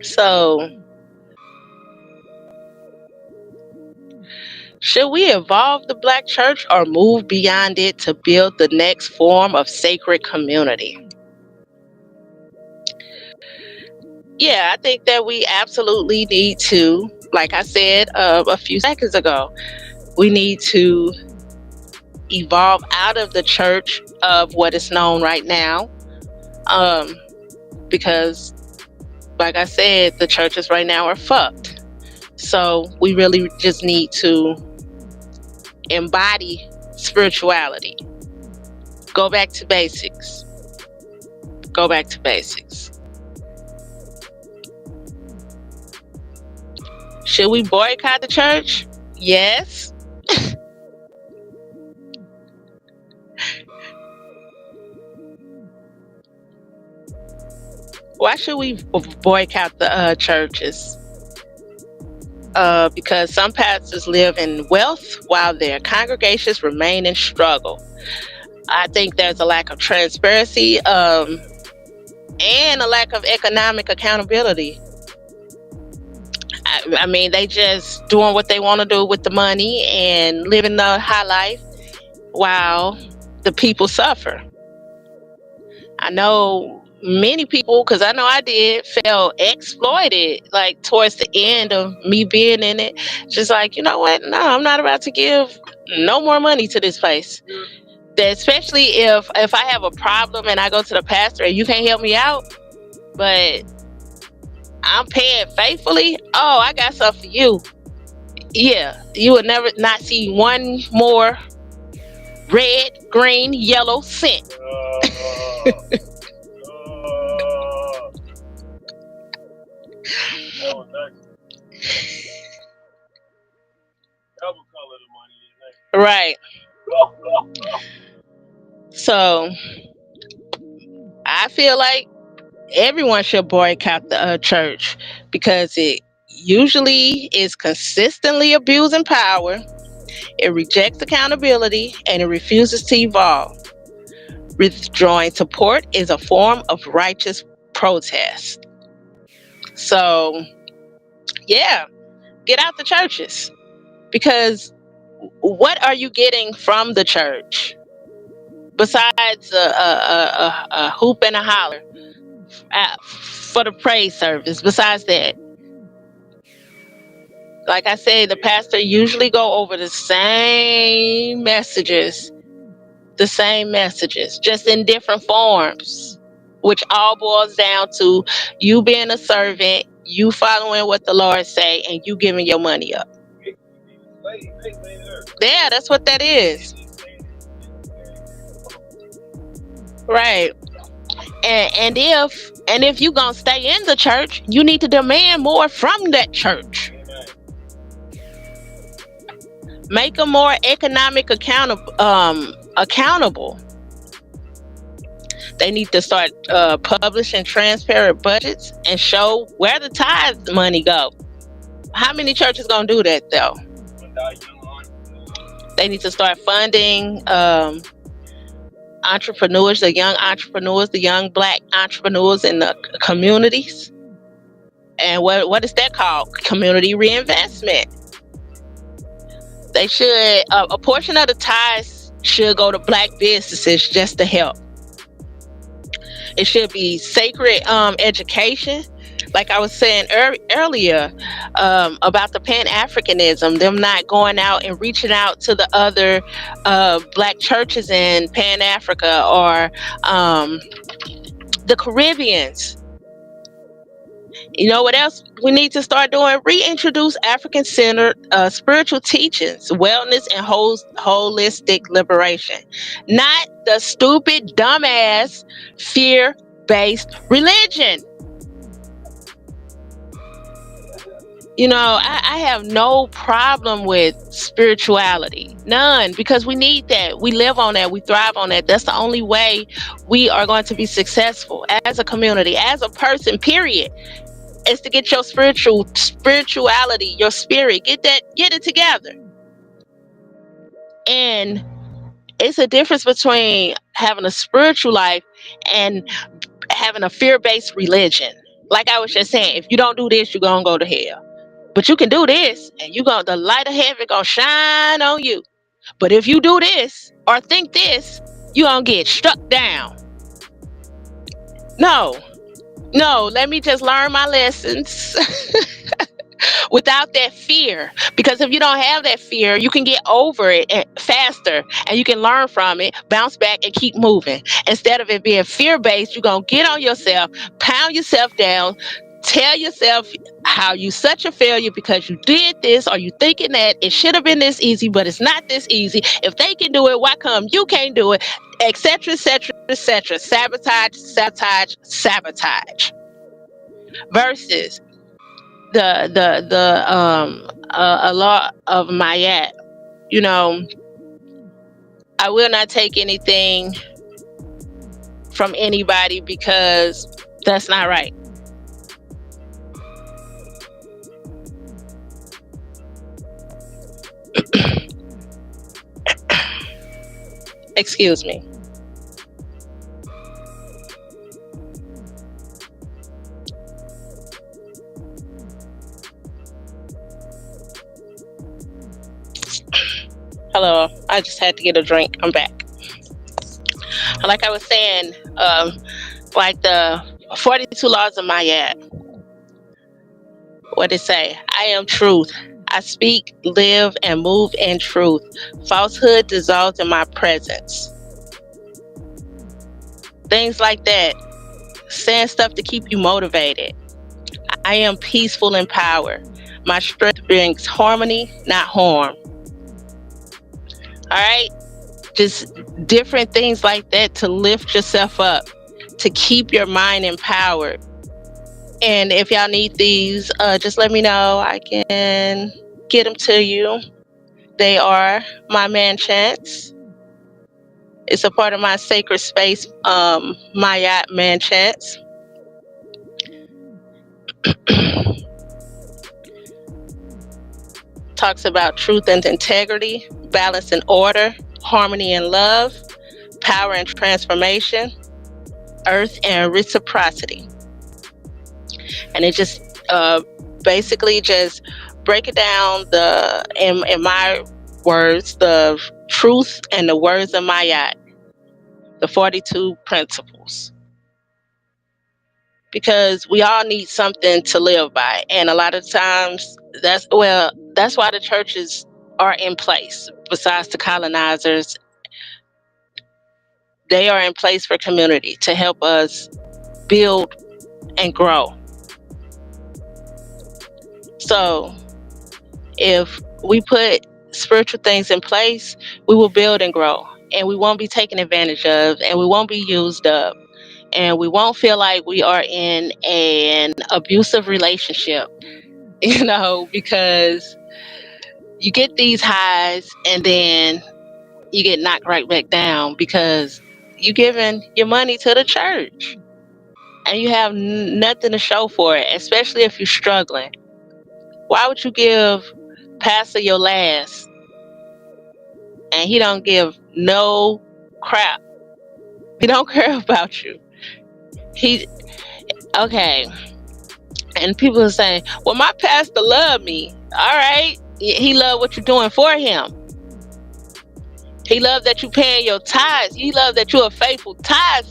So, should we evolve the Black church or move beyond it to build the next form of sacred community? Yeah, I think that we absolutely need to, like I said a few seconds ago, we need to evolve out of the church of what is known right now. Because, like I said, the churches right now are fucked. So we really just need to embody spirituality. Go back to basics. Go back to basics. Should we boycott the church? Yes. Why should we boycott the churches? Because some pastors live in wealth while their congregations remain in struggle. I think there's a lack of transparency and a lack of economic accountability. I mean, they just doing what they want to do with the money and living the high life while the people suffer. I know many people, because I know I did, felt exploited like towards the end of me being in it. Just like, you know what? No, I'm not about to give no more money to this place. Especially if I have a problem and I go to the pastor and you can't help me out, but I'm paying faithfully. Oh, I got something for you. Yeah, you would never not see one more red, green, yellow cent. Right. So I feel like everyone should boycott the church because it usually is consistently abusing power, it rejects accountability, and it refuses to evolve. Withdrawing support is a form of righteous protest. So, yeah, get out the churches because what are you getting from the church besides a hoop and a holler for the praise service? Besides that, like I said, the pastor usually go over the same messages, just in different forms, which all boils down to you being a servant, you following what the Lord say, and you giving your money up. Yeah, that's what that is. Right. And if you gonna stay in the church, you need to demand more from that church. Make them more economic accountable. They need to start publishing transparent budgets and show where the tithe money go. How many churches gonna do that though? They need to start funding entrepreneurs, the young Black entrepreneurs in the communities. And what is that called? Community reinvestment. They should a portion of the tithes should go to Black businesses just to help. It should be sacred education, like I was saying earlier about the Pan-Africanism, them not going out and reaching out to the other Black churches in Pan-Africa or the Caribbeans. You know what else we need to start doing? Reintroduce African-centered spiritual teachings, wellness, and holistic liberation. Not the stupid, dumbass, fear-based religion. You know, I have no problem with spirituality. None, because we need that. We live on that. We thrive on that. That's the only way we are going to be successful as a community, as a person, period. Is to get your spirituality, your spirit, get it together. And it's a difference between having a spiritual life and having a fear-based religion. Like I was just saying, if you don't do this, you're gonna go to hell. But you can do this, and the light of heaven gonna shine on you. But if you do this or think this, you're gonna get struck down. No, let me just learn my lessons without that fear. Because if you don't have that fear, you can get over it faster and you can learn from it, bounce back, and keep moving. Instead of it being fear-based, you're going to get on yourself, pound yourself down, tell yourself how you such a failure because you did this or you thinking that it should have been this easy, but it's not this easy. If they can do it, why come you can't do it? Etc., etc., etc. Sabotage. Versus a law of Mayat. You know, I will not take anything from anybody because That's not right. Excuse me. Hello. I just had to get a drink. I'm back. Like I was saying, like the 42 laws of Maya. What it say? I am truth. I speak, live, and move in truth. Falsehood dissolves in my presence. Things like that. Saying stuff to keep you motivated. I am peaceful and power. My strength brings harmony, not harm. All right? Just different things like that to lift yourself up, to keep your mind empowered. And if y'all need these, just let me know. I can get them to you. They are my man chants. It's a part of my sacred space, my yacht man chants. Talks about truth and integrity, balance and order, harmony and love, power and transformation, earth and reciprocity. And it just basically just break it down in my words, the truth and the words of my yacht, the 42 principles. Because we all need something to live by, and a lot of times that's why the churches are in place. Besides the colonizers, they are in place for community to help us build and grow. So if we put spiritual things in place, we will build and grow, and we won't be taken advantage of, and we won't be used up, and we won't feel like we are in an abusive relationship, because you get these highs and then you get knocked right back down because you're giving your money to the church and you have nothing to show for it, especially if you're struggling. Why would you give pastor your last and he don't give no crap? He don't care about you. Okay. And people are saying, well, my pastor loved me. All right. He loved what you're doing for him. He loved that you paying your tithes. He loved that you're a faithful tithe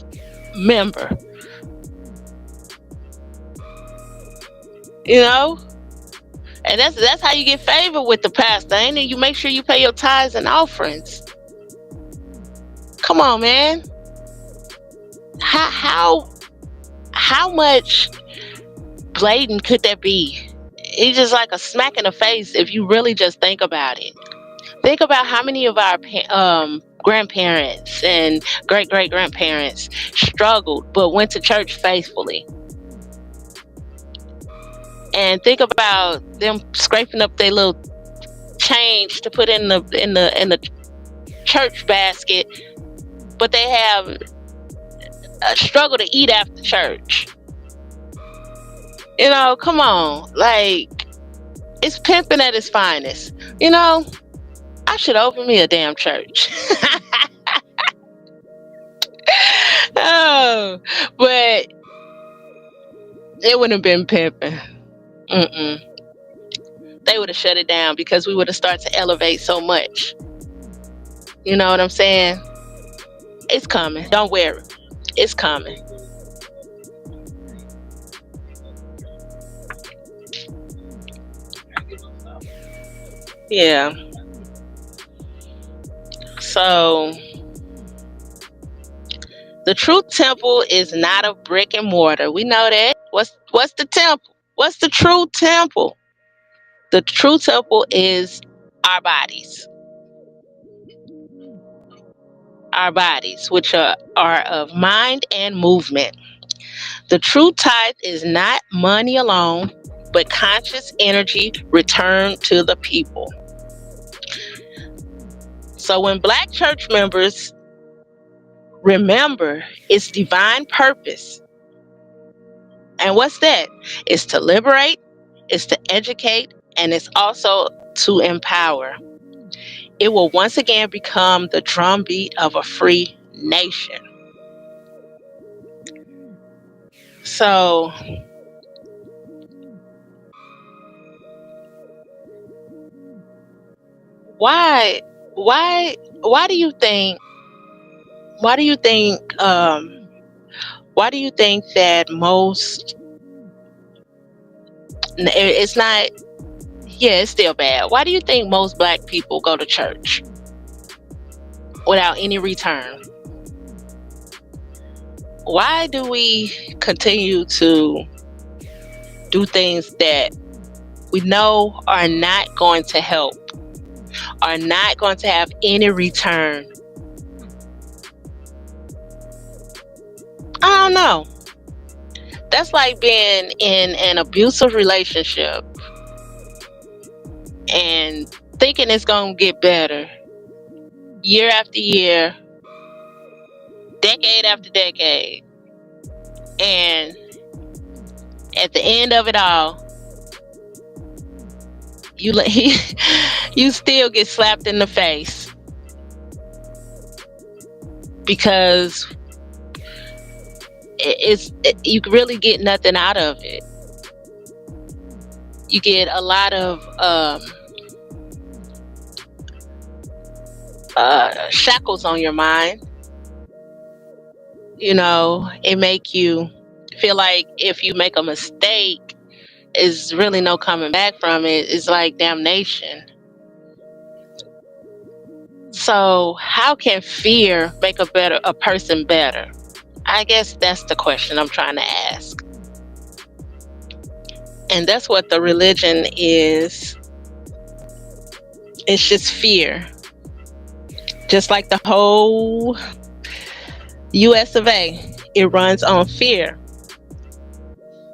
member. And that's how you get favor with the pastor, ain't it? You make sure you pay your tithes and offerings. Come on, man. How much blatant could that be? It's just like a smack in the face if you really just think about it. Think about how many of our grandparents and great-great-grandparents struggled but went to church faithfully. And think about them scraping up their little change to put in the church basket, but they have a struggle to eat after church. Come on. Like, it's pimping at its finest. I should open me a damn church. Oh, but it wouldn't have been pimping. They would have shut it down because we would have started to elevate so much. You know what I'm saying? It's coming. Don't worry. It's coming. Yeah. So the truth temple is not a brick and mortar. We know that. What's the temple? What's the true temple? The true temple is our bodies. Our bodies, which are of mind and movement. The true tithe is not money alone, but conscious energy returned to the people. So when Black church members remember its divine purpose, And what's that? It's to liberate, it's to educate, and it's also to empower. It will once again become the drumbeat of a free nation. So, why, why do you think? Why do you think? Why do you think that most? It's not. Yeah, it's still bad. Why do you think most black people go to church without any return? Why do we continue to do things that we know are not going to help, are not going to have any return? I don't know. That's like being in an abusive relationship and thinking it's going to get better year after year, decade after decade. And at the end of it all, you still get slapped in the face because you really get nothing out of it. You get a lot of shackles on your mind. You know, it make you feel like if you make a mistake, is really no coming back from it. It's like damnation. So how can fear make a person better? I guess that's the question I'm trying to ask. And that's what the religion is. It's just fear. Just like the whole US of A, it runs on fear.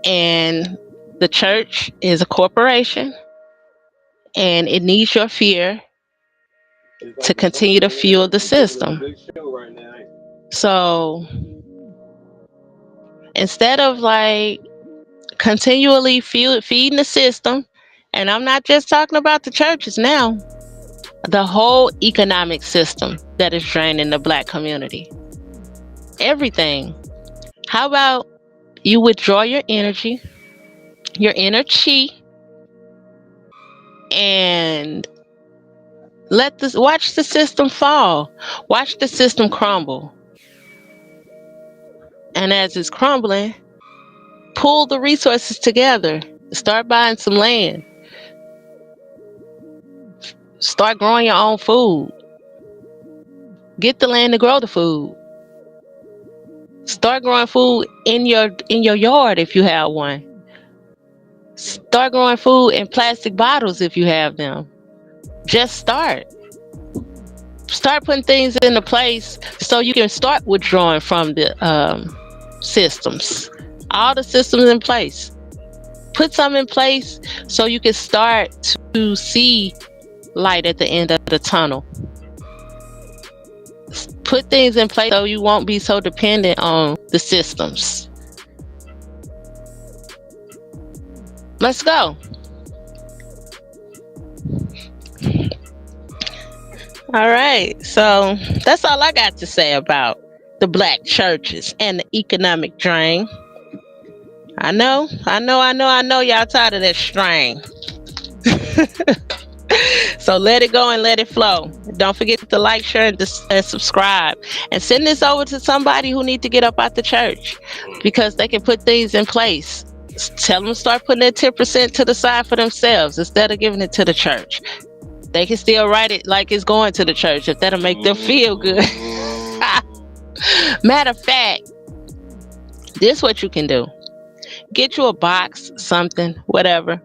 And the church is a corporation, and it needs your fear to continue to fuel the system. So instead of like continually feeding the system, and I'm not just talking about the churches now, the whole economic system that is draining the black community. Everything. How about you withdraw your energy, your inner chi, and watch the system fall. Watch the system crumble. And as it's crumbling, pull the resources together. Start buying some land. Start growing your own food. Get the land to grow the food. Start growing food in your yard if you have one. Start growing food in plastic bottles if you have them. Just start. Start putting things into place so you can start withdrawing from the systems. All the systems in place. Put some in place so you can start to see light at the end of the tunnel. Put things in place so you won't be so dependent on the systems. Let's go. All right. So that's all I got to say about the black churches and the economic drain. I know y'all tired of that strain. So let it go and let it flow. Don't forget to like, share, and subscribe. And send this over to somebody who needs to get up out the church because they can put things in place. Tell them to start putting their 10% to the side for themselves instead of giving it to the church. They can still write it like it's going to the church if that'll make them feel good. Matter of fact, this is what you can do. Get you a box, something, whatever.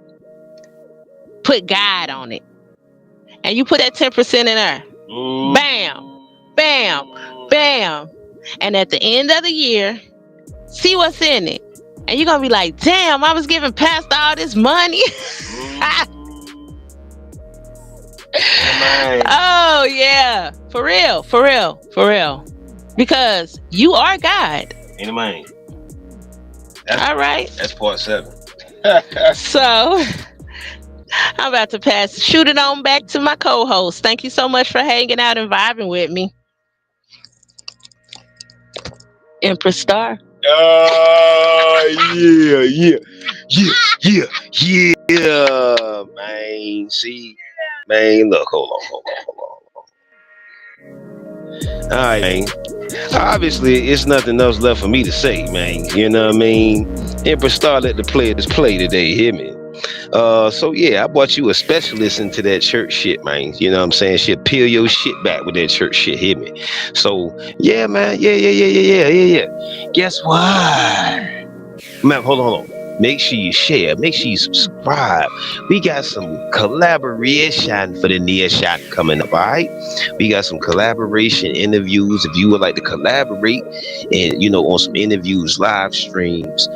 Put God on it. And you put that 10% in there. Bam, bam, bam. And at the end of the year, see what's in it. And you're going to be like, damn, I was giving Pastor all this money. Oh, yeah. For real, for real, for real. Because you are God. All right. That's part 7. So I'm about to shoot it on back to my co-host. Thank you so much for hanging out and vibing with me. Empress Star. Yeah, yeah, yeah, yeah, yeah, man. See, man, look, hold on. All right, man. Obviously, it's nothing else left for me to say, man. You know what I mean? Empress Star let the players play today, hear me? So yeah, I brought you a specialist into that church shit, man. You know what I'm saying? She'll peel your shit back with that church shit, hear me? So yeah, man, yeah. Guess what? Man, hold on. Make sure you share. Make sure you subscribe. We got some collaboration for the near shot coming up, all right? We got some collaboration interviews. If you would like to collaborate and, on some interviews, live streams,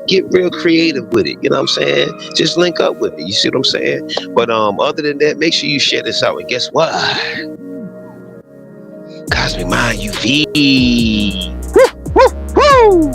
get real creative with it. You know what I'm saying? Just link up with me. You see what I'm saying? But other than that, make sure you share this out. And guess what? Cozmik Mind UV. Woo!